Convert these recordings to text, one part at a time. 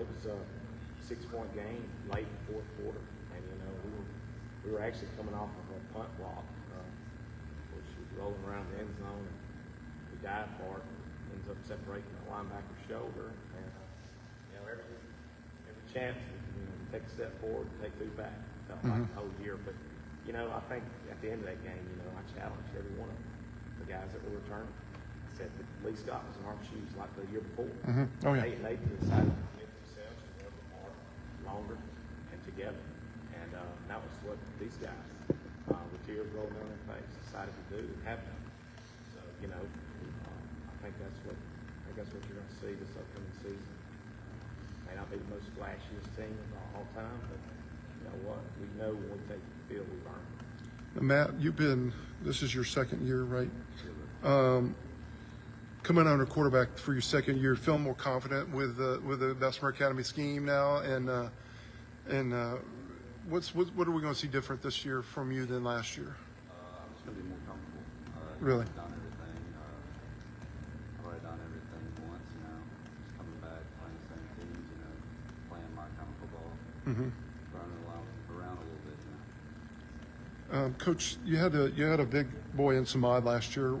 it was a 6-point game late in the fourth quarter, and we were actually coming off of a punt block, which was rolling around the end zone, and we dive for it, and ends up separating the linebacker's shoulder, and every chance we take a step forward, take 2 back. Felt like the whole year, but I think at the end of that game, I challenged every one of the guys that were returning. I said that Lee Scott was in our shoes like the year before. Oh yeah. They decided to commit themselves to work hard, longer, and together. And that was what these guys, with tears rolling down their face, decided to do and have done. So, I think that's what you're going to see this upcoming season. May not be the most flashiest team of all time, but you know what? We know when we take the field, we learn. Matt, this is your second year, right? Coming under quarterback for your second year, feeling more confident with the Bessemer Academy scheme now, and what are we going to see different this year from you than last year? I'm just going to be more comfortable. Really? I've done everything. I've already done everything once, just coming back, playing the same teams, playing my kind of football, running around a little bit, Coach, you had a big boy in Samad last year.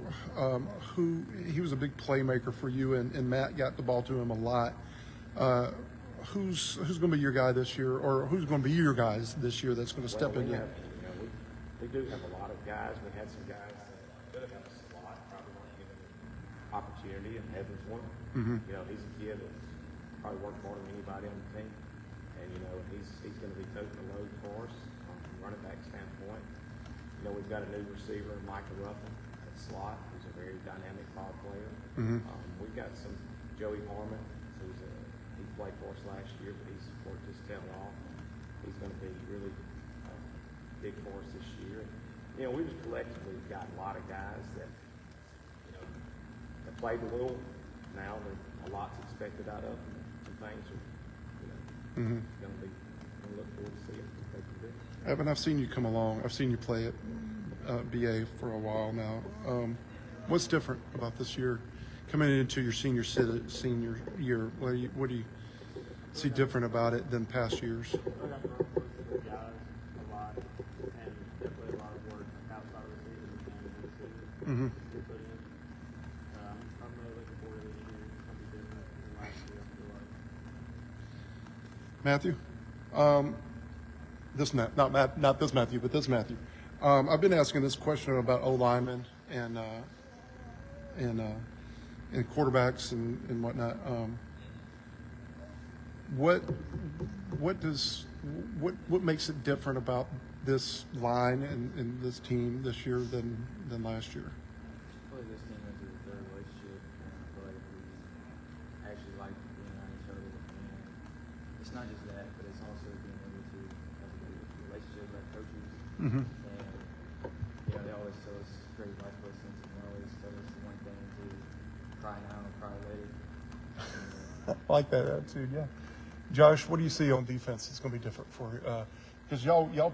He was a big playmaker for you, and Matt got the ball to him a lot. Who's going to be your guy this year, or who's going to be your guys this year that's going to step in? We do have a lot of guys. We had some guys that could have had a slot, probably weren't given opportunity, and Evans one. He's a kid that's probably worked more than anybody on the team, and he's going to be toting the load for us from a running back standpoint. We've got a new receiver, Micah Ruffin, at slot, who's a very dynamic ball player. We've got some Joey Harmon, he played for us last year, but he's worked his tail off. He's going to be really big for us this year. We just collectively got a lot of guys that that played a little. Now a lot's expected out of them. Some things are going to be. We'll look forward to seeing what they can do. Evan, I've seen you come along. I've seen you play at BA for a while now. What's different about this year, coming into your senior year? What do you see different about it than past years? I got to work with guys a lot, and definitely a lot of work outside of the season and the season. Put in. I'm really looking forward to this year. It's going to be different than last year, I feel like. Matthew, not this Matthew, but this Matthew. I've been asking this question about O linemen and quarterbacks and whatnot. What makes it different about this line and this team this year than last year? I feel like this team has a better relationship, and I feel like we actually like being around each other. And it's not just that, but it's also being able to have a good relationship with our coaches. And they always tell us great life lessons, and they always tell us the one thing to cry now and cry later. I like that attitude, yeah. Josh, what do you see on defense that's going to be different for you? Because y'all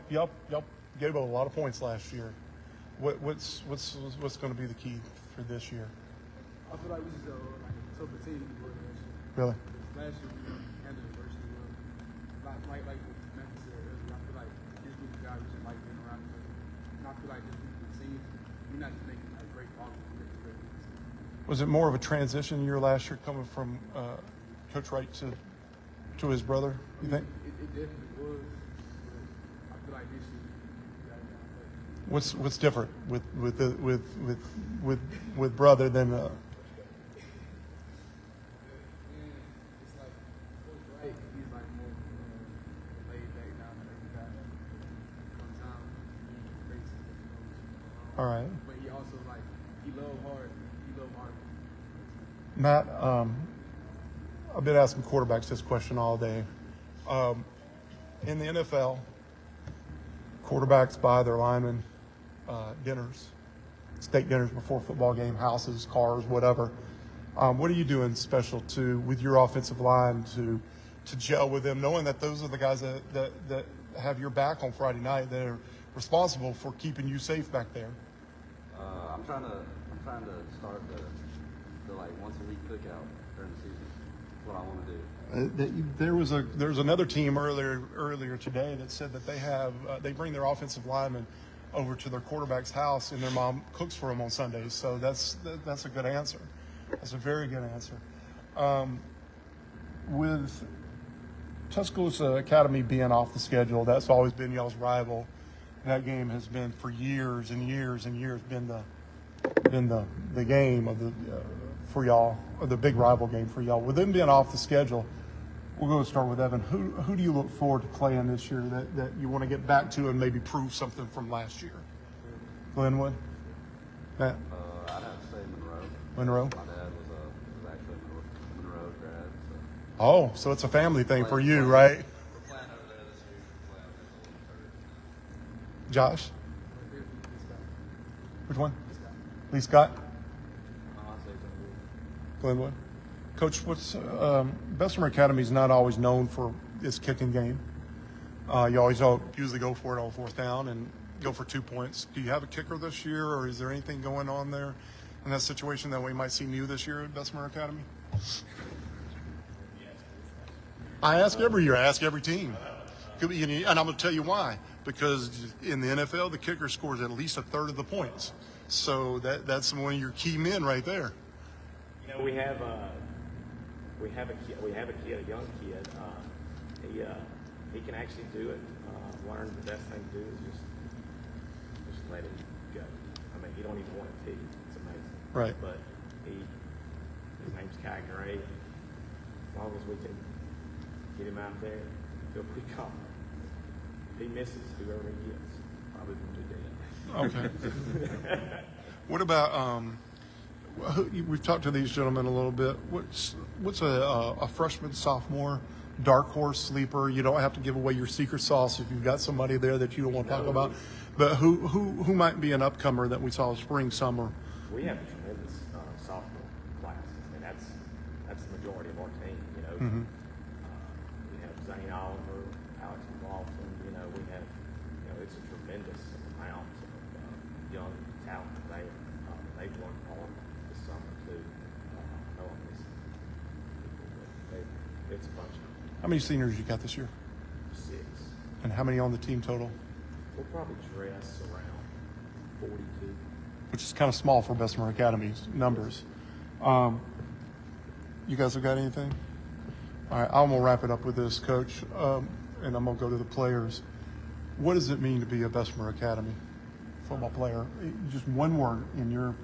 gave up a lot of points last year. What's going to be the key for this year? I feel like we just a tougher team than we were last year. Really? Last year we handled adversity well. Like Matthew said earlier, I feel like this group of guys just like being around each other. And I feel like this group of teams, we're not just making great football, we're making great teams. Was it more of a transition year last year coming from Coach Wright to his brother, you think? It definitely was. But I feel like this year we got it down. What's different with brother than It's like Coach Wright, he's like more laid back down to every guy. Comes out, he races, all right. But he also he love hard. Matt, I've been asking quarterbacks this question all day. In the NFL, quarterbacks buy their linemen dinners, steak dinners before football game, houses, cars, whatever. What are you doing special with your offensive line to gel with them, knowing that those are the guys that have your back on Friday night, that are responsible for keeping you safe back there? I'm trying to start the once a week cookout during the season. That's what I want to do. There's another team earlier today that said that they bring their offensive linemen over to their quarterback's house and their mom cooks for them on Sundays. So that's a good answer. That's a very good answer. With Tuscaloosa Academy being off the schedule, that's always been y'all's rival. That game has been for years and years and years been the game of the for y'all, or the big rival game for y'all. With them being off the schedule, we'll go and start with Evan. Who do you look forward to playing this year that you want to get back to and maybe prove something from last year? Glenwood? Matt? I'd have to say Monroe. Monroe? My dad was actually a Monroe grad. So. Oh, so it's a family thing for you, right? We're playing over there this year. We're playing over there the 3rd. Josh? Which one? Lee Scott? I'll say Glenwood. Glenwood? Coach, Bessemer Academy is not always known for its kicking game. You always usually go for it on 4th down and go for 2 points. Do you have a kicker this year, or is there anything going on there in that situation that we might see new this year at Bessemer Academy? I ask every year. I ask every team. And I'm going to tell you why. Because in the NFL, the kicker scores at least a third of the points. So that's one of your key men right there. You know, we have a young kid. He can actually do it. Learn the best thing to do is just let him go. I mean, he don't even want to. It's amazing. Right. But his name's Kai Gray. As long as we can get him out there, feel pretty confident. If he misses, whoever he gets, probably going to be dead. Okay. What about we've talked to these gentlemen a little bit. What's a freshman, sophomore dark horse sleeper? You don't have to give away your secret sauce if you've got somebody there that you don't want to talk about. But who might be an upcomer that we saw spring, summer? We have a tremendous sophomore class, and that's the majority of our team. You know, Mm-hmm. We have Zane Oliver, Alex McLaughlin. You know, we have it's a tremendous amount of young talent there. They've worked hard this summer too. I know I'm missing people, but it's a bunch of How many seniors you got this year? 6. And how many on the team total? We'll probably dress around 42. Which is kind of small for Bessemer Academy's numbers. You guys have got anything? All right, I'm gonna wrap it up with this, Coach, and I'm gonna go to the players. What does it mean to be a Bessemer Academy football player? Just one word in your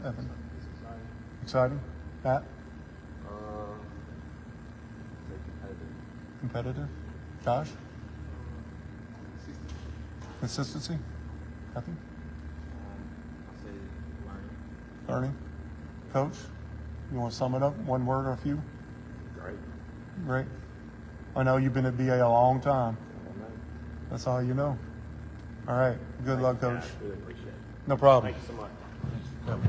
Evan. It's exciting. Exciting? Pat? Say competitive. Competitive? Josh? Consistency? Nothing? I'll say learning. Learning? Coach? You want to sum it up? One word or a few? Great. Great. I know you've been at BA a long time. I don't know. That's all you know. All right. Good luck, Coach. Yeah, I really appreciate it. No problem. Thank you so much. Yep.